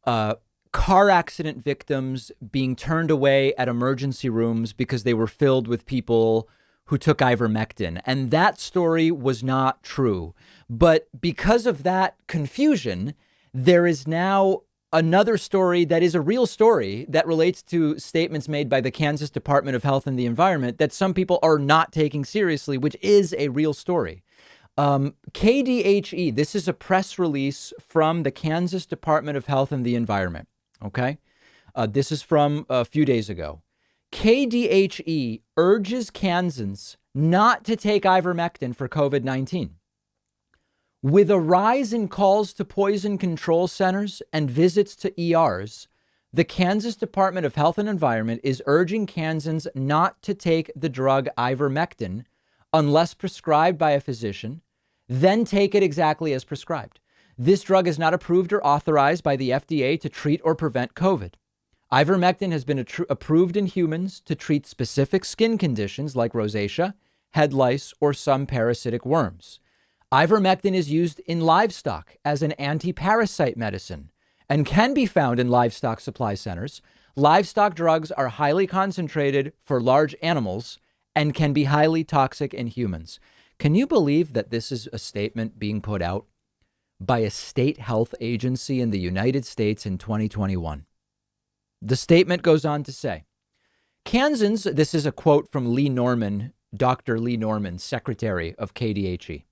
car accident victims being turned away at emergency rooms because they were filled with people who took ivermectin. And that story was not true. But because of that confusion, there is now another story that is a real story that relates to statements made by the Kansas Department of Health and the Environment that some people are not taking seriously, which is a real story. KDHE, this is a press release from the Kansas Department of Health and the Environment. Okay. This is from a few days ago. KDHE urges Kansans not to take ivermectin for COVID-19. With a rise in calls to poison control centers and visits to ERs, the Kansas Department of Health and Environment is urging Kansans not to take the drug ivermectin unless prescribed by a physician, then take it exactly as prescribed. This drug is not approved or authorized by the FDA to treat or prevent COVID. Ivermectin has been approved in humans to treat specific skin conditions like rosacea, head lice, or some parasitic worms. Ivermectin is used in livestock as an anti-parasite medicine and can be found in livestock supply centers. Livestock drugs are highly concentrated for large animals and can be highly toxic in humans. Can you believe that this is a statement being put out by a state health agency in the United States in 2021? The statement goes on to say, Kansans, this is a quote from Lee Norman, Dr. Lee Norman, secretary of KDHE.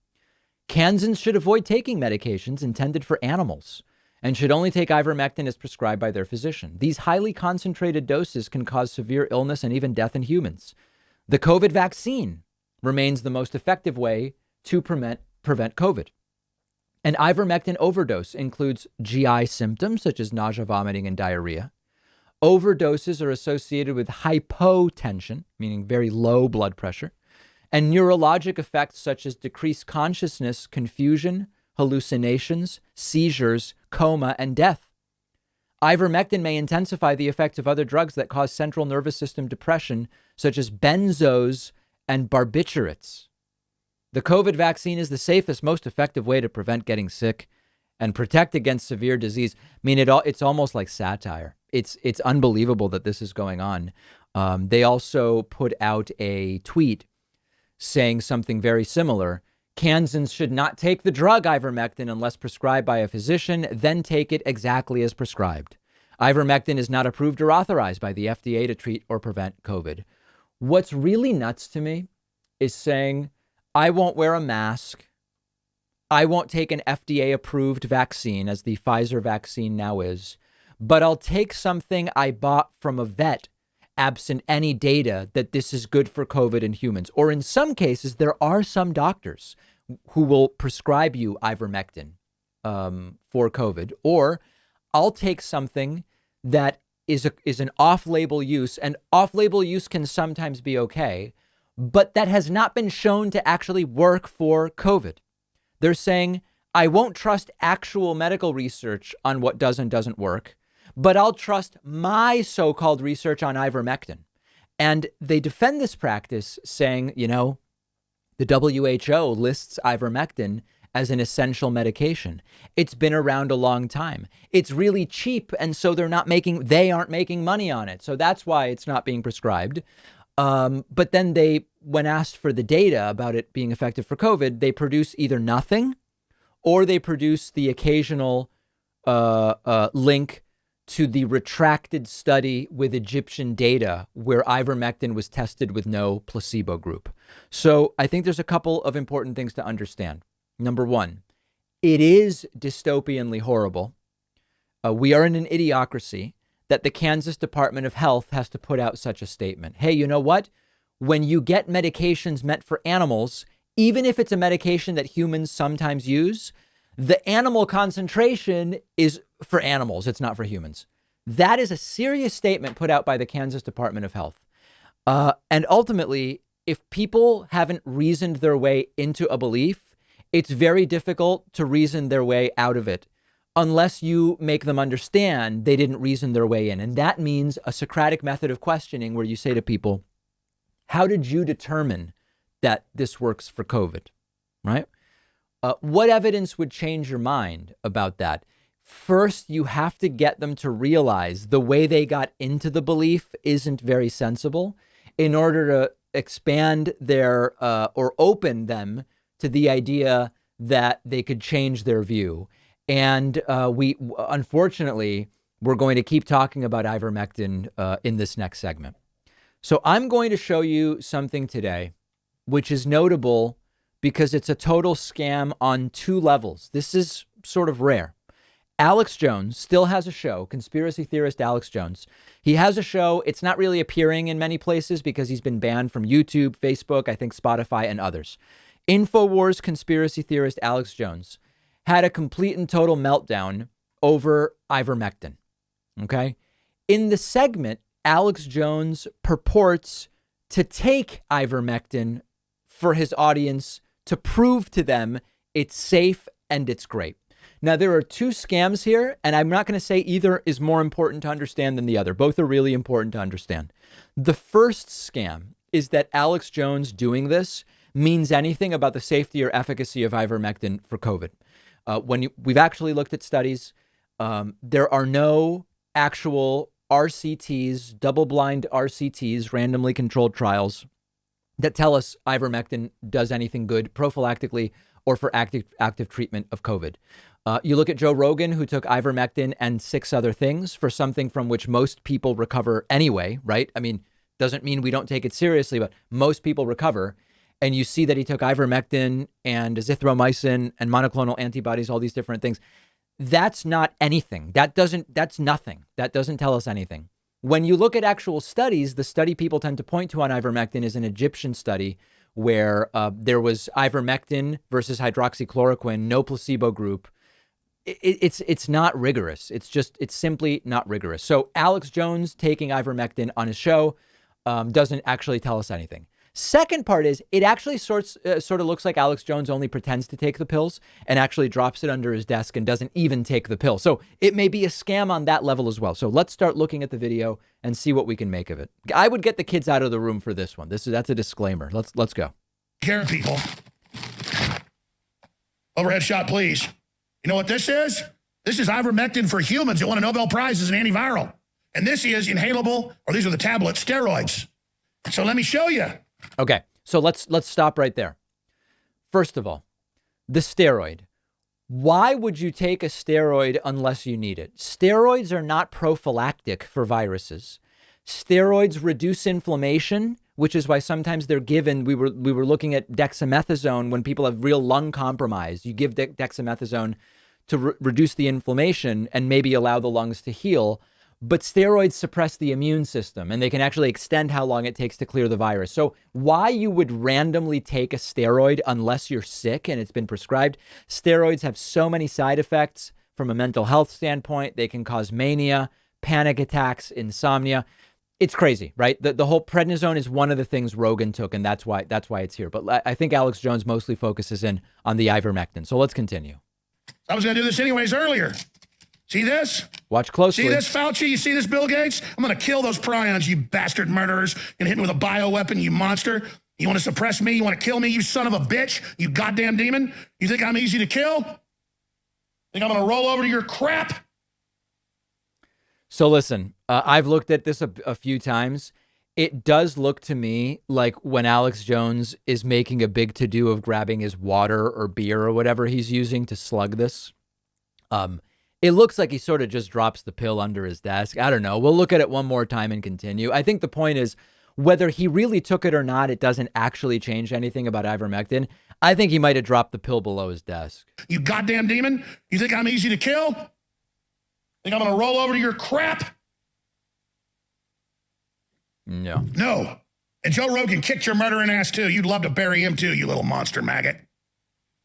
Kansans should avoid taking medications intended for animals and should only take ivermectin as prescribed by their physician. These highly concentrated doses can cause severe illness and even death in humans. The COVID vaccine remains the most effective way to prevent COVID. An ivermectin overdose includes GI symptoms such as nausea, vomiting, and diarrhea. Overdoses are associated with hypotension, meaning very low blood pressure, and neurologic effects such as decreased consciousness, confusion, hallucinations, seizures, coma, and death. Ivermectin may intensify the effects of other drugs that cause central nervous system depression, such as benzos and barbiturates. The COVID vaccine is the safest, most effective way to prevent getting sick and protect against severe disease. I mean, it's almost like satire. It's unbelievable that this is going on. They also put out a tweet saying something very similar. Kansans should not take the drug ivermectin unless prescribed by a physician, then take it exactly as prescribed. Ivermectin is not approved or authorized by the FDA to treat or prevent COVID. What's really nuts to me is saying, I won't wear a mask. I won't take an FDA-approved vaccine, as the Pfizer vaccine now is, but I'll take something I bought from a vet absent any data that this is good for COVID in humans. Or in some cases, there are some doctors who will prescribe you ivermectin for COVID. Or I'll take something that is an off-label use, and off-label use can sometimes be okay, but that has not been shown to actually work for COVID. They're saying, I won't trust actual medical research on what does and doesn't work, but I'll trust my so-called research on ivermectin. And they defend this practice saying, you know, the WHO lists ivermectin as an essential medication. It's been around a long time. It's really cheap, and so they aren't making money on it. So that's why it's not being prescribed. But then when asked for the data about it being effective for COVID, they produce either nothing or they produce the occasional link to the retracted study with Egyptian data where ivermectin was tested with no placebo group. So I think there's a couple of important things to understand. Number one, it is dystopianly horrible. We are in an idiocracy that the Kansas Department of Health has to put out such a statement. Hey, you know what? When you get medications meant for animals, even if it's a medication that humans sometimes use, the animal concentration is for animals. It's not for humans. That is a serious statement put out by the Kansas Department of Health. And ultimately, if people haven't reasoned their way into a belief, it's very difficult to reason their way out of it unless you make them understand they didn't reason their way in. And that means a Socratic method of questioning where you say to people, how did you determine that this works for COVID, right? What evidence would change your mind about that? First, you have to get them to realize the way they got into the belief isn't very sensible in order to expand their or open them to the idea that they could change their view. And unfortunately, we're going to keep talking about ivermectin in this next segment. So I'm going to show you something today, which is notable because it's a total scam on two levels. This is sort of rare. Alex Jones still has a show, conspiracy theorist Alex Jones. He has a show. It's not really appearing in many places because he's been banned from YouTube, Facebook, I think Spotify, and others. InfoWars conspiracy theorist Alex Jones had a complete and total meltdown over ivermectin. Okay. In the segment, Alex Jones purports to take ivermectin for his audience to prove to them it's safe and it's great. Now, there are two scams here, and I'm not going to say either is more important to understand than the other. Both are really important to understand. The first scam is that Alex Jones doing this means anything about the safety or efficacy of ivermectin for COVID. We've actually looked at studies, there are no actual RCTs, double-blind RCTs, randomly controlled trials that tell us ivermectin does anything good prophylactically or for active treatment of COVID. You look at Joe Rogan, who took ivermectin and 6 other things for something from which most people recover anyway, right? I mean, doesn't mean we don't take it seriously, but most people recover. And you see that he took ivermectin and azithromycin and monoclonal antibodies, all these different things. That's not anything. That's nothing. That doesn't tell us anything. When you look at actual studies, the study people tend to point to on ivermectin is an Egyptian study where there was ivermectin versus hydroxychloroquine, no placebo group. It's not rigorous. It's simply not rigorous. So Alex Jones taking ivermectin on his show doesn't actually tell us anything. Second part is it actually sort of looks like Alex Jones only pretends to take the pills and actually drops it under his desk and doesn't even take the pill. So it may be a scam on that level as well. So let's start looking at the video and see what we can make of it. I would get the kids out of the room for this one. That's a disclaimer. Let's go. Care, people. Overhead shot, please. You know what this is? This is ivermectin for humans that won a Nobel Prize as an antiviral. And this is inhalable, or these are the tablets, steroids. So let me show you. Okay, so let's stop right there. First of all, the steroid. Why would you take a steroid unless you need it? Steroids are not prophylactic for viruses. Steroids reduce inflammation, which is why sometimes they're given. We were looking at dexamethasone when people have real lung compromise. You give dexamethasone to reduce the inflammation and maybe allow the lungs to heal. But steroids suppress the immune system and they can actually extend how long it takes to clear the virus. So why you would randomly take a steroid unless you're sick and it's been prescribed? Steroids have so many side effects from a mental health standpoint. They can cause mania, panic attacks, insomnia. It's crazy, right? The whole prednisone is one of the things Rogan took, and that's why it's here. But I think Alex Jones mostly focuses in on the ivermectin. So let's continue. I was going to do this anyways earlier. See this? Watch closely. See this, Fauci? You see this, Bill Gates? I'm going to kill those prions, you bastard murderers. Going to hit me with a bioweapon, you monster. You want to suppress me? You want to kill me, you son of a bitch? You goddamn demon? You think I'm easy to kill? Think I'm going to roll over to your crap? So listen, I've looked at this a few times. It does look to me like when Alex Jones is making a big to-do of grabbing his water or beer or whatever he's using to slug this. It looks like he sort of just drops the pill under his desk. I don't know. We'll look at it one more time and continue. I think the point is whether he really took it or not, it doesn't actually change anything about ivermectin. I think he might have dropped the pill below his desk. You goddamn demon? You think I'm easy to kill? Think I'm going to roll over to your crap? No. No. And Joe Rogan kicked your murdering ass too. You'd love to bury him too, you little monster maggot.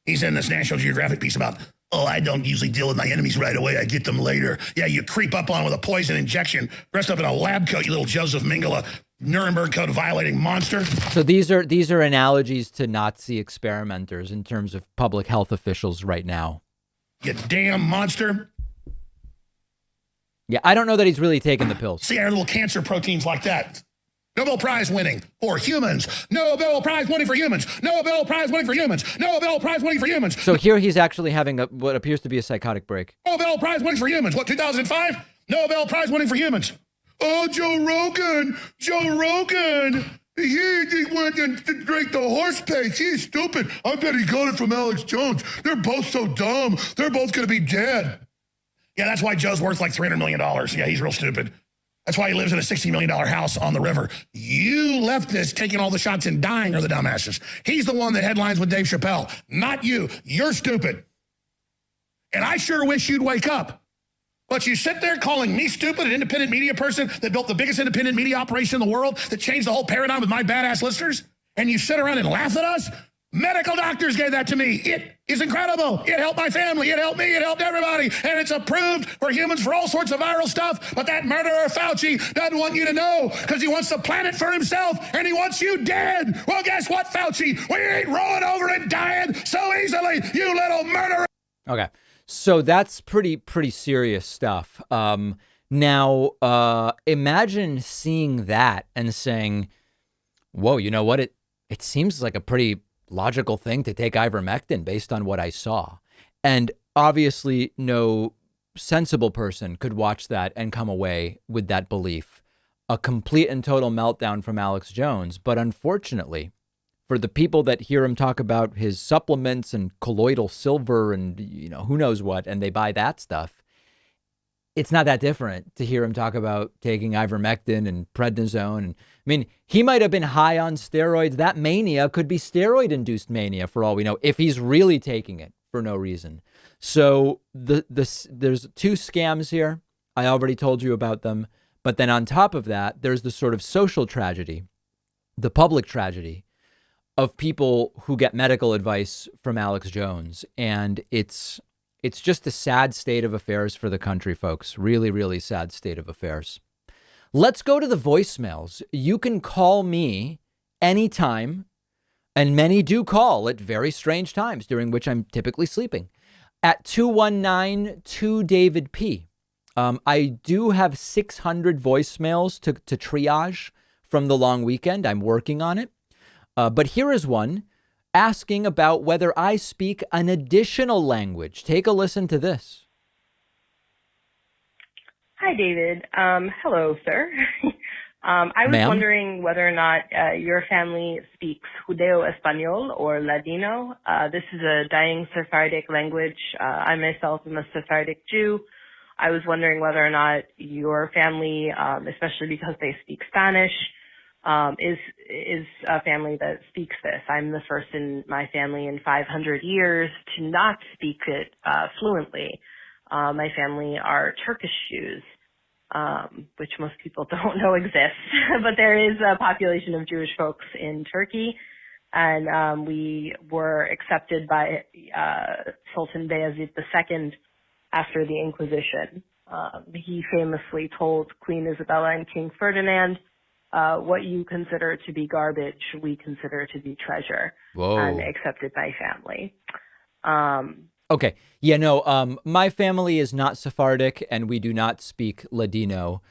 He's in this National Geographic piece about, oh, I don't usually deal with my enemies right away. I get them later. Yeah, you creep up on with a poison injection, dressed up in a lab coat, you little Joseph Mengele, Nuremberg Code violating monster. So these are analogies to Nazi experimenters in terms of public health officials right now. You damn monster. Yeah, I don't know that he's really taken the pills. See our little cancer proteins like that. Nobel Prize winning for humans. Nobel Prize winning for humans. Nobel Prize winning for humans. Nobel Prize winning for humans. So here he's actually having what appears to be a psychotic break. Nobel Prize winning for humans. What, 2005? Nobel Prize winning for humans. Oh, Joe Rogan. He went and drank the horse paste. He's stupid. I bet he got it from Alex Jones. They're both so dumb. They're both going to be dead. Yeah, that's why Joe's worth like $300 million. Yeah, he's real stupid. That's why he lives in a $60 million house on the river. You leftists taking all the shots and dying are the dumbasses. He's the one that headlines with Dave Chappelle, not you. You're stupid. And I sure wish you'd wake up. But you sit there calling me stupid, an independent media person that built the biggest independent media operation in the world, that changed the whole paradigm with my badass listeners, and you sit around and laugh at us? Medical doctors gave that to me. It is incredible. It helped my family. It helped me. It helped everybody. And it's approved for humans for all sorts of viral stuff. But that murderer Fauci doesn't want you to know because he wants the planet for himself and he wants you dead. Well, guess what, Fauci? We ain't rolling over and dying so easily, you little murderer. Okay. So that's pretty serious stuff. Now, imagine seeing that and saying, whoa, you know what? It seems like a pretty logical thing to take ivermectin based on what I saw. And obviously no sensible person could watch that and come away with that belief. A complete and total meltdown from Alex Jones. But unfortunately, for the people that hear him talk about his supplements and colloidal silver and, who knows what, and they buy that stuff, it's not that different to hear him talk about taking ivermectin and prednisone. And I mean, he might have been high on steroids. That mania could be steroid-induced mania for all we know, if he's really taking it for no reason. So there's two scams here. I already told you about them. But then on top of that, there's the sort of social tragedy, the public tragedy of people who get medical advice from Alex Jones. And it's just a sad state of affairs for the country, folks. Really, really sad state of affairs. Let's go to the voicemails. You can call me anytime, and many do call at very strange times during which I'm typically sleeping, at 219-2-DAVID-P. I do have 600 voicemails to triage from the long weekend. I'm working on it. But here is one asking about whether I speak an additional language. Take a listen to this. Hi, David. Hello, sir. I was wondering whether or not your family speaks Judeo-Español or Ladino. This is a dying Sephardic language. I myself am a Sephardic Jew. I was wondering whether or not your family, especially because they speak Spanish, is a family that speaks this. I'm the first in my family in 500 years to not speak it fluently. My family are Turkish Jews, which most people don't know exists, but there is a population of Jewish folks in Turkey, and we were accepted by Sultan Bayezid II after the Inquisition. He famously told Queen Isabella and King Ferdinand, what you consider to be garbage, we consider to be treasure. Whoa. And accepted my family. Okay. Yeah, no, my family is not Sephardic, and we do not speak Ladino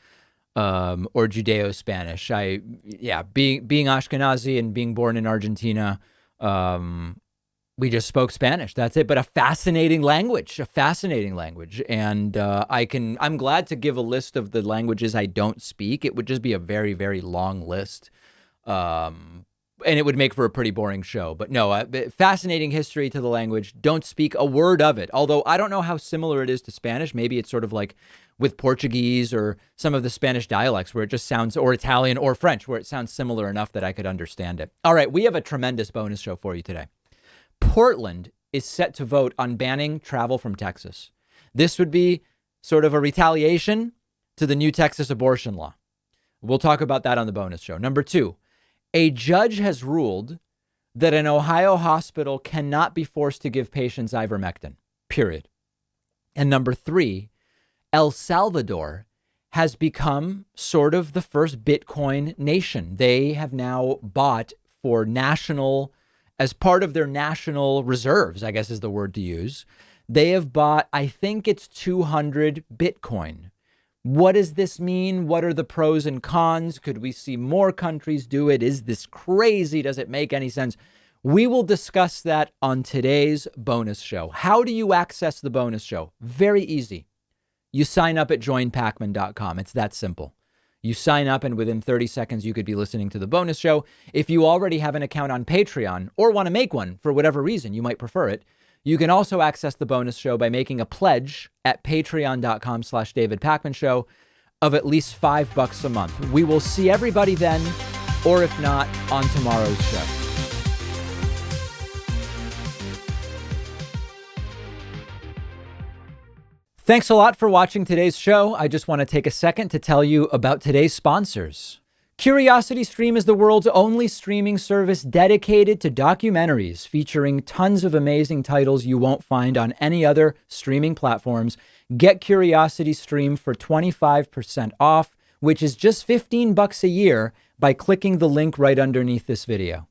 or Judeo-Spanish. Being Ashkenazi and being born in Argentina, we just spoke Spanish. That's it. But a fascinating language. And I'm glad to give a list of the languages I don't speak. It would just be a very, very long list. And it would make for a pretty boring show. But no, fascinating history to the language. Don't speak a word of it. Although I don't know how similar it is to Spanish. Maybe it's sort of like with Portuguese or some of the Spanish dialects where it just sounds, or Italian or French, where it sounds similar enough that I could understand it. All right, we have a tremendous bonus show for you today. Portland is set to vote on banning travel from Texas. This would be sort of a retaliation to the new Texas abortion law. We'll talk about that on the bonus show. Number 2, a judge has ruled that an Ohio hospital cannot be forced to give patients ivermectin, period. And number 3, El Salvador has become sort of the first Bitcoin nation. They have now bought for as part of their national reserves, I guess is the word to use. They have bought, I think it's 200 Bitcoin. What does this mean? What are the pros and cons? Could we see more countries do it? Is this crazy? Does it make any sense? We will discuss that on today's bonus show. How do you access the bonus show? Very easy. You sign up at joinpacman.com. It's that simple. You sign up and within 30 seconds, you could be listening to the bonus show. If you already have an account on Patreon or want to make one for whatever reason, you might prefer it. You can also access the bonus show by making a pledge at patreon.com/David Pakman Show of at least $5 a month. We will see everybody then, or if not, on tomorrow's show. Thanks a lot for watching today's show. I just want to take a second to tell you about today's sponsors. CuriosityStream is the world's only streaming service dedicated to documentaries, featuring tons of amazing titles you won't find on any other streaming platforms. Get CuriosityStream for 25% off, which is just $15 a year, by clicking the link right underneath this video.